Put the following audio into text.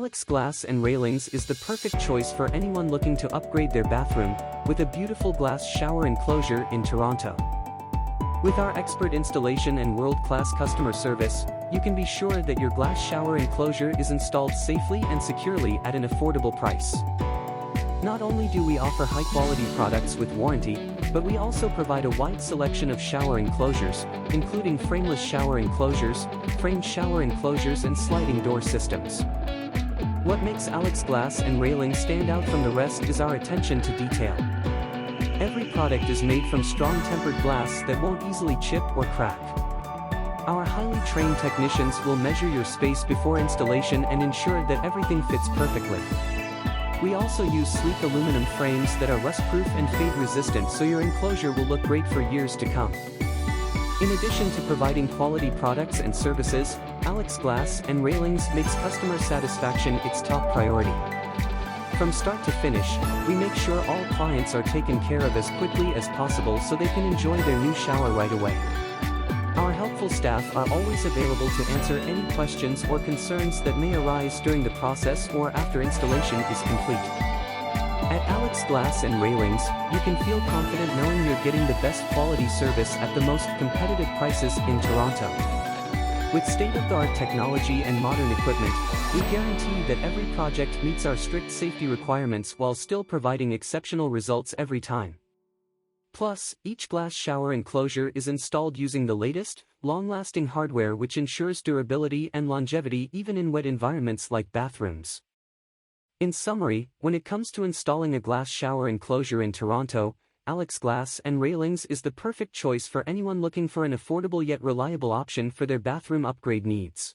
AAlex Glass and Railings is the perfect choice for anyone looking to upgrade their bathroom, with a beautiful glass shower enclosure in Toronto. With our expert installation and world-class customer service, you can be sure that your glass shower enclosure is installed safely and securely at an affordable price. Not only do we offer high-quality products with warranty, but we also provide a wide selection of shower enclosures, including frameless shower enclosures, framed shower enclosures and sliding door systems. What makes AAlex Glass and Railings stand out from the rest is our attention to detail. Every product is made from strong tempered glass that won't easily chip or crack. Our highly trained technicians will measure your space before installation and ensure that everything fits perfectly. We also use sleek aluminum frames that are rust-proof and fade-resistant, so your enclosure will look great for years to come. In addition to providing quality products and services, AAlex Glass and Railings makes customer satisfaction its top priority. From start to finish, we make sure all clients are taken care of as quickly as possible so they can enjoy their new shower right away. Our helpful staff are always available to answer any questions or concerns that may arise during the process or after installation is complete. At AAlex Glass and Railings, you can feel confident knowing you're getting the best quality service at the most competitive prices in Toronto. With state-of-the-art technology and modern equipment, we guarantee that every project meets our strict safety requirements while still providing exceptional results every time. Plus, each glass shower enclosure is installed using the latest, long-lasting hardware which ensures durability and longevity even in wet environments like bathrooms. In summary, when it comes to installing a glass shower enclosure in Toronto, AAlex Glass and Railings is the perfect choice for anyone looking for an affordable yet reliable option for their bathroom upgrade needs.